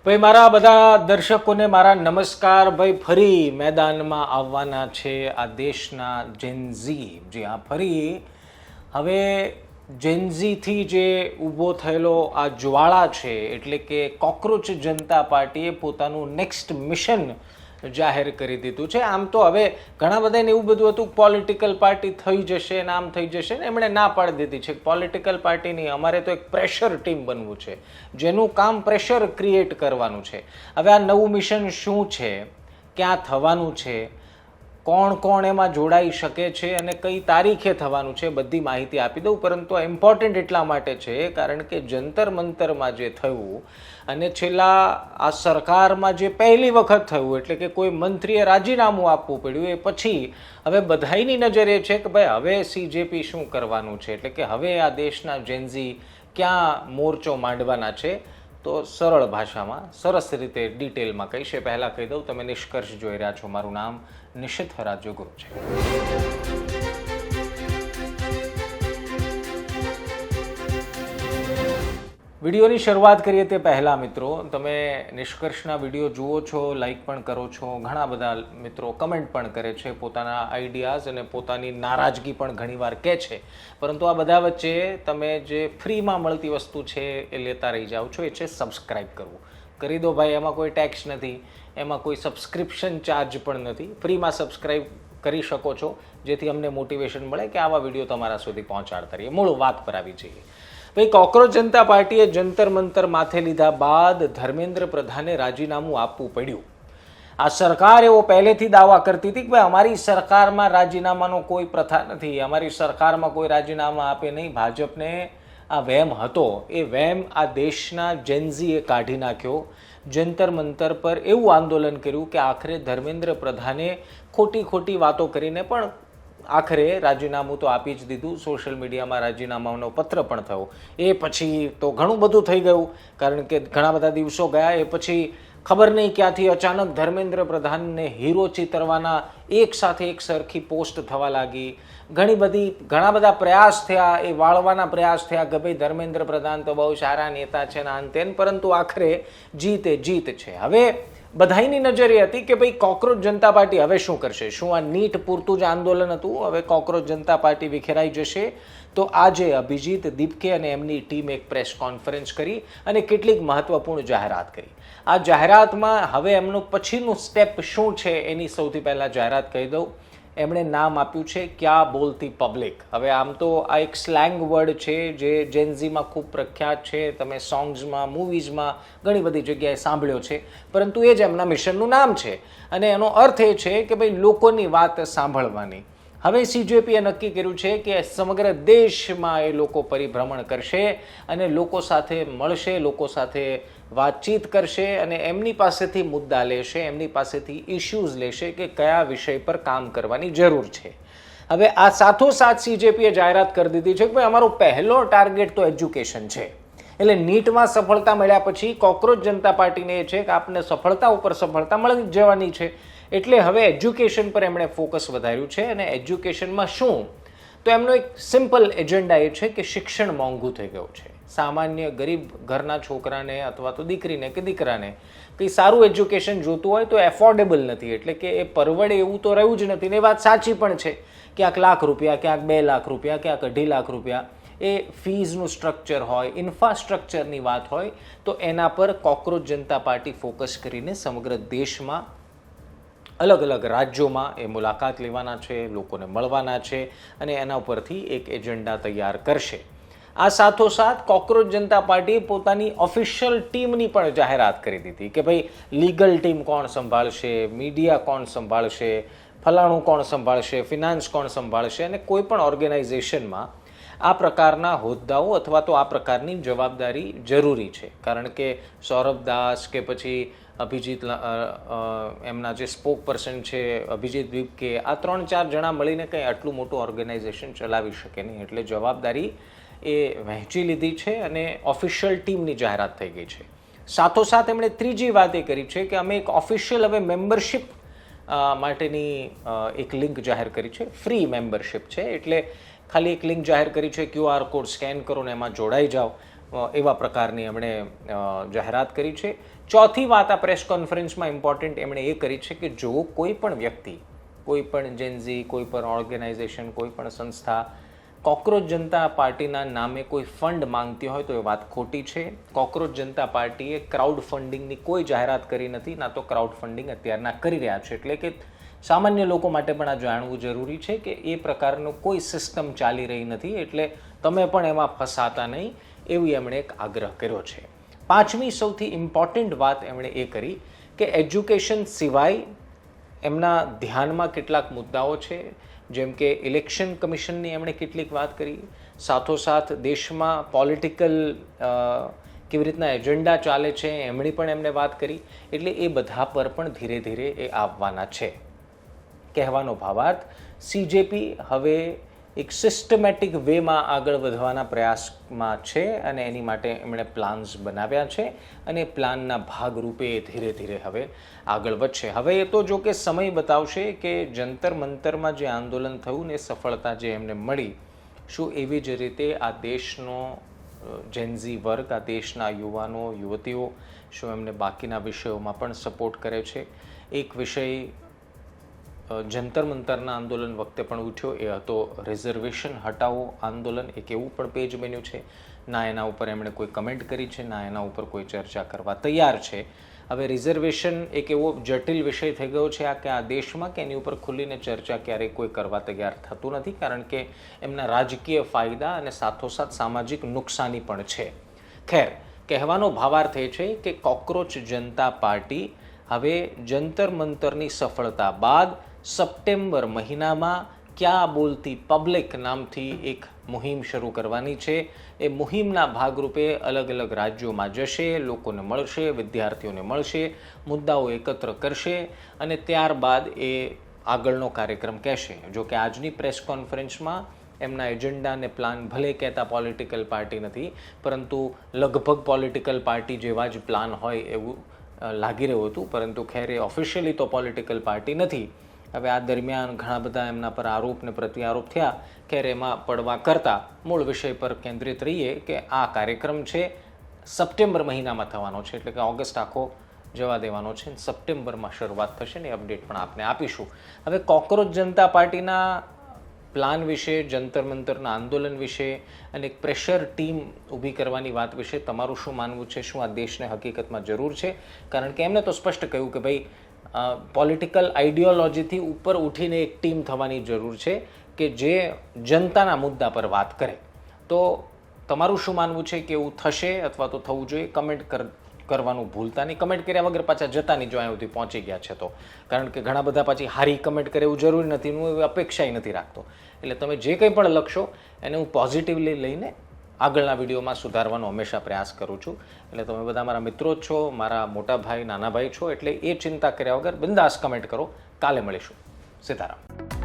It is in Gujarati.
ભાઈ મારા બધા દર્શકોને મારા નમસ્કાર. ભાઈ ફરી મેદાનમાં આવવાના છે આ દેશના જેનઝી. જી હા, ફરી હવે જેનઝીથી જે ઊભો થયેલો આ જ્વાળા છે એટલે કે કોકરોચ જનતા પાર્ટીએ પોતાનું નેક્સ્ટ મિશન જાહેર કરી દીધું છે. આમ તો હવે ઘણા બધાને એવું બધું હતું પોલિટિકલ પાર્ટી થઈ જશે ને આમ થઈ જશે ને, એમણે ના પાડી દીધી છે પોલિટિકલ પાર્ટી નહીં, અમારે તો એક પ્રેશર ટીમ બનવું છે જેનું કામ પ્રેશર ક્રિએટ કરવાનું છે. હવે આ નવું મિશન શું છે, ક્યાં થવાનું છે, કોણ કોણ એમાં જોડાઈ શકે છે અને કઈ તારીખે થવાનું છે, બધી માહિતી આપી દઉં. પરંતુ આ ઇમ્પોર્ટન્ટ એટલા માટે છે કારણ કે જંતર મંતરમાં જે થયું અને છેલ્લા આ સરકારમાં જે પહેલી વખત થયું એટલે કે કોઈ મંત્રીએ રાજીનામું આપવું પડ્યું, એ પછી હવે બધાની નજર એ છે કે ભાઈ હવે સીજેપી શું કરવાનું છે, એટલે કે હવે આ દેશના જેનઝી ક્યાં મોરચો માંડવાના છે. તો સરળ ભાષામાં સરસ રીતે ડિટેલમાં કહીશ. પહેલાં કહી દઉં, તમે નિષ્કર્ષ જોઈ રહ્યા છો. મારું નામ નિશિત હરાજોગુરુ છે. વિડીયોની શરૂઆત કરીએ તે પહેલાં મિત્રો, તમે નિષ્કર્ષના વિડીયો જુઓ છો, લાઈક પણ કરો છો, ઘણા બધા મિત્રો કમેન્ટ પણ કરે છે, પોતાના આઈડિયાઝ અને પોતાની નારાજગી પણ ઘણીવાર કહે છે. પરંતુ આ બધા વચ્ચે તમે જે ફ્રીમાં મળતી વસ્તુ છે એ લેતા રહી જાઓ છો, એ છે સબસ્ક્રાઈબ કરવું. કરી દો ભાઈ, એમાં કોઈ ટેક્સ નથી, એમાં કોઈ સબસ્ક્રિપ્શન ચાર્જ પણ નથી. ફ્રીમાં સબસ્ક્રાઈબ કરી શકો છો જેથી અમને મોટિવેશન મળે કે આવા વિડીયો તમારા સુધી પહોંચાડતા રહીએ. મૂળ વાત પર આવી જઈએ. ભાઈ, કોકરોચ જનતા પાર્ટીએ જંતર મંતર માથે લીધા બાદ ધર્મેન્દ્ર પ્રધાને રાજીનામું આપવું પડ્યું. આ સરકાર એવો પહેલેથી દાવા કરતી હતી કે ભાઈ અમારી સરકારમાં રાજીનામાનો કોઈ પ્રથા નથી, અમારી સરકારમાં કોઈ રાજીનામા આપે નહીં. ભાજપને આ વહેમ હતો, એ વહેમ આ દેશના જેનઝીએ કાઢી નાખ્યો. જંતર મંતર પર એવું આંદોલન કર્યું કે આખરે ધર્મેન્દ્ર પ્રધાને ખોટી ખોટી વાતો કરીને પણ આખરે રાજીનામું તો આપી જ દીધું. સોશિયલ મીડિયામાં રાજીનામાનો પત્ર પણ થયો. એ પછી તો ઘણું બધું થઈ ગયું કારણ કે ઘણા બધા દિવસો ગયા. એ પછી ખબર નહીં ક્યાંથી અચાનક ધર્મેન્દ્ર પ્રધાનને હીરો ચિતરવાના એક સાથે એક સરખી પોસ્ટ થવા લાગી. ઘણા બધા પ્રયાસ થયા, એ વાળવાના પ્રયાસ થયા કે ભાઈ ધર્મેન્દ્ર પ્રધાન તો બહુ સારા નેતા છે ને આન તેન, પરંતુ આખરે જીત છે. હવે બધાની નજર એ હતી કે ભાઈ કોકરોચ જનતા પાર્ટી હવે શું કરશે. શું આ નીટ પૂરતું જ આંદોલન હતું, હવે કોકરોચ જનતા પાર્ટી વિખેરાઈ જશે? તો આજે અભિજીત દીપકે અને એમની ટીમ એક પ્રેસ કોન્ફરન્સ કરી અને કેટલીક મહત્વપૂર્ણ જાહેરાત કરી. આ જાહેરાતમાં હવે એમનું પછીનું સ્ટેપ શું છે એની સૌથી પહેલાં જાહેરાત કહી દઉં. એમણે નામ આપ્યું છે ક્યા બોલતી પબ્લિક. હવે આમ તો આ એક સ્લેંગ વર્ડ છે જે જેનઝીમાં ખૂબ પ્રખ્યાત છે, તમે સોંગ્સમાં, મૂવીઝમાં ઘણી બધી જગ્યાએ સાંભળ્યો છે, પરંતુ એ જ એમના મિશનનું નામ છે અને એનો અર્થ એ છે કે ભાઈ લોકોની વાત સાંભળવાની. હવે સીજેપીએ નક્કી કર્યું છે કે સમગ્ર દેશમાં એ લોકો પરિભ્રમણ કરશે અને લોકો સાથે મળશે, લોકો સાથે વાતચીત કરશે અને એમની પાસેથી મુદ્દા લેશે, એમની પાસેથી ઇશ્યુઝ લેશે કે કયા વિષય પર કામ કરવાની જરૂર છે. હવે આ સાથોસાથ સીજેપીએ જાહેરાત કરી દીધી છે કે ભાઈ અમારો પહેલો ટાર્ગેટ તો એજ્યુકેશન છે. એટલે નીટમાં સફળતા મળ્યા પછી કોકરોચ જનતા પાર્ટીને એ છે કે આપને સફળતા ઉપર સફળતા મળી જવાની છે. એટલે હવે એજ્યુકેશન પર એમણે ફોકસ વધાર્યું છે. અને એજ્યુકેશનમાં શું, તો એમનો એક સિમ્પલ એજન્ડા એ છે કે શિક્ષણ મોંઘું થઈ ગયું છે. સામાન્ય ગરીબ ઘરના છોકરાને અથવા તો દીકરીને કે દીકરાને કંઈ સારું એજ્યુકેશન જોતું હોય તો એફોર્ડેબલ નથી, એટલે કે એ પરવડે એવું તો રહ્યું જ નથી. ને એ વાત સાચી પણ છે. ક્યાંક લાખ રૂપિયા, ક્યાંક 2 લાખ રૂપિયા, ક્યાંક 2.5 લાખ રૂપિયા એ ફીઝનું સ્ટ્રક્ચર હોય, ઇન્ફ્રાસ્ટ્રક્ચરની વાત હોય, તો એના પર કોકરોચ જનતા પાર્ટી ફોકસ કરીને સમગ્ર દેશમાં અલગ અલગ રાજ્યોમાં એ મુલાકાત લેવાના છે, લોકોને મળવાના છે અને એના ઉપરથી એક એજન્ડા તૈયાર કરશે. આ સાથોસાથ કોકરોચ જનતા પાર્ટીએ પોતાની ઓફિશિયલ ટીમની પણ જાહેરાત કરી દીધી કે ભાઈ લીગલ ટીમ કોણ સંભાળશે, મીડિયા કોણ સંભાળશે, ફલાણું કોણ સંભાળશે, ફિનાન્સ કોણ સંભાળશે. અને કોઈ પણ ઓર્ગેનાઇઝેશનમાં આ પ્રકારના હોદ્દાઓ અથવા તો આ પ્રકારની જવાબદારી જરૂરી છે. કારણ કે સૌરભ દાસ કે પછી અભિજીત, એમના જે સ્પોક પર્સન છે અભિજીત દીપકે, આ 3-4 જણા મળીને કંઈ આટલું મોટું ઓર્ગેનાઇઝેશન ચલાવી શકે નહીં. એટલે જવાબદારી એ વહેંચી લીધી છે અને ઓફિશિયલ ટીમની જાહેરાત થઈ ગઈ છે. સાથોસાથ એમણે ત્રીજી વાત એ કરી છે કે અમે એક ઓફિશિયલ હવે મેમ્બરશિપ માટેની એક લિંક જાહેર કરી છે. ફ્રી મેમ્બરશિપ છે, એટલે ખાલી એક લિંક જાહેર કરી છે, QR કોડ સ્કેન કરો ને એમાં જોડાઈ જાઓ, એવા પ્રકારની એમણે જાહેરાત કરી છે. ચોથી વાત આ પ્રેસ કોન્ફરન્સમાં ઇમ્પોર્ટન્ટ એમણે એ કરી છે કે જો કોઈ પણ વ્યક્તિ, કોઈ પણ જેનઝી, કોઈ પણ ઓર્ગેનાઇઝેશન, કોઈ પણ સંસ્થા કોકરોચ જનતા પાર્ટીના નામે કોઈ ફંડ માંગતી હોય તો એ વાત ખોટી છે. કોકરોચ જનતા પાર્ટીએ ક્રાઉડ ફંડિંગની કોઈ જાહેરાત કરી નથી, ના તો ક્રાઉડ ફંડિંગ અત્યારના કરી રહ્યા છે. એટલે કે સામાન્ય લોકો માટે પણ આ જાણવું જરૂરી છે કે એ પ્રકારનું કોઈ સિસ્ટમ ચાલી રહી નથી, એટલે તમે પણ એમાં ફસાતા નહીં, એવી એમણે એક આગ્રહ કર્યો છે. પાંચમી સૌથી ઇમ્પોર્ટન્ટ વાત એમણે એ કરી કે એજ્યુકેશન સિવાય એમના ધ્યાનમાં કેટલાક મુદ્દાઓ છે, જેમ કે ઇલેક્શન કમિશનની એમણે કેટલીક વાત કરી, સાથોસાથ દેશમાં પોલિટિકલ કેવી રીતના એજન્ડા ચાલે છે એમની પણ એમને વાત કરી. એટલે એ બધા પર પણ ધીરે ધીરે એ આવવાના છે. કહેવાનો ભાવાર્થ CJP હવે એક સિસ્ટમેટિક વેમાં આગળ વધવાના પ્રયાસમાં છે અને એની માટે એમણે પ્લાન્સ બનાવ્યા છે અને પ્લાનના ભાગરૂપે ધીરે ધીરે હવે આગળ વધશે. હવે એ તો જો કે સમય બતાવશે કે જંતર મંતરમાં જે આંદોલન થયું ને સફળતા જે એમને મળી, શું એવી જ રીતે આ દેશનો જેનઝી વર્ગ, આ દેશના યુવાનો યુવતીઓ શું એમને બાકીના વિષયોમાં પણ સપોર્ટ કરે છે. એક વિષય જંતર મંતરના આંદોલન વખતે પણ ઉઠ્યો, એ હતો રિઝર્વેશન હટાવો આંદોલન. એક એવું પણ પેજ બન્યું છે, ના એના ઉપર એમણે કોઈ કમેન્ટ કરી છે, ના એના ઉપર કોઈ ચર્ચા કરવા તૈયાર છે. હવે રિઝર્વેશન એક એવો જટિલ વિષય થઈ ગયો છે કે આ દેશમાં કે એની ઉપર ખુલ્લીને ચર્ચા ક્યારેય કોઈ કરવા તૈયાર થતું નથી, કારણ કે એમના રાજકીય ફાયદા અને સાથોસાથ સામાજિક નુકસાની પણ છે. ખેર, કહેવાનો ભાવાર્થ એ છે કે કોકરોચ જનતા પાર્ટી હવે જંતર મંતરની સફળતા બાદ સપ્ટેમ્બર મહિનામાં ક્યાં બોલતી પબ્લિક નામથી એક મુહિમ શરૂ કરવાની છે. એ મુહિમના ભાગરૂપે અલગ અલગ રાજ્યોમાં જશે, લોકોને મળશે, વિદ્યાર્થીઓને મળશે, મુદ્દાઓ એકત્ર કરશે અને ત્યારબાદ એ આગળનો કાર્યક્રમ કહેશે. જો કે આજની પ્રેસ કોન્ફરન્સમાં એમના એજન્ડા અને પ્લાન ભલે કહેતા પોલિટિકલ પાર્ટી નથી, પરંતુ લગભગ પોલિટિકલ પાર્ટી જેવા જ પ્લાન હોય એવું લાગી રહ્યું હતું. પરંતુ ખેર, એ ઓફિશિયલી તો પોલિટિકલ પાર્ટી નથી. હવે આ દરમિયાન ઘણા બધા એમના પર આરોપ ને પ્રત્યારોપ થયા. ખેર, એમાં પડવા કરતાં મૂળ વિષય પર કેન્દ્રિત રહીએ કે આ કાર્યક્રમ છે સપ્ટેમ્બર મહિનામાં થવાનો છે, એટલે કે ઓગસ્ટ આખો જવા દેવાનો છે, સપ્ટેમ્બરમાં શરૂઆત થશે ને અપડેટ પણ આપને આપીશું. હવે કોકરોચ જનતા પાર્ટીના પ્લાન વિશે, જંતર મંતરના આંદોલન વિશે અને એક પ્રેશર ટીમ ઊભી કરવાની વાત વિશે તમારું શું માનવું છે? શું આ દેશને હકીકતમાં જરૂર છે? કારણ કે એમને તો સ્પષ્ટ કહ્યું કે ભાઈ પોલિટિકલ આઈડિયોલોજીથી ઉપર ઉઠીને એક ટીમ થવાની જરૂર છે કે જે જનતાના મુદ્દા પર વાત કરે. તો તમારું શું માનવું છે કે એવું થશે અથવા તો થવું જોઈએ? કમેન્ટ કરવાનું ભૂલતા નહીં. કમેન્ટ કર્યા વગર પાછા જતા નહીં જો અહીંયા સુધી પહોંચી ગયા છે તો, કારણ કે ઘણા બધા પાછી હારી કમેન્ટ કરે એવું જરૂરી નથી, હું એવી અપેક્ષાય નથી રાખતો. એટલે તમે જે કંઈ પણ લખશો એને હું પોઝિટિવલી લઈને આગળના વિડીયોમાં સુધારવાનો હંમેશા પ્રયાસ કરું છું. એટલે તમે બધા મારા મિત્રો જ છો, મારા મોટા ભાઈ નાના ભાઈ છો, એટલે એ ચિંતા કર્યા વગર બિંદાસ કમેન્ટ કરો. કાલે મળીશું. સીતારામ.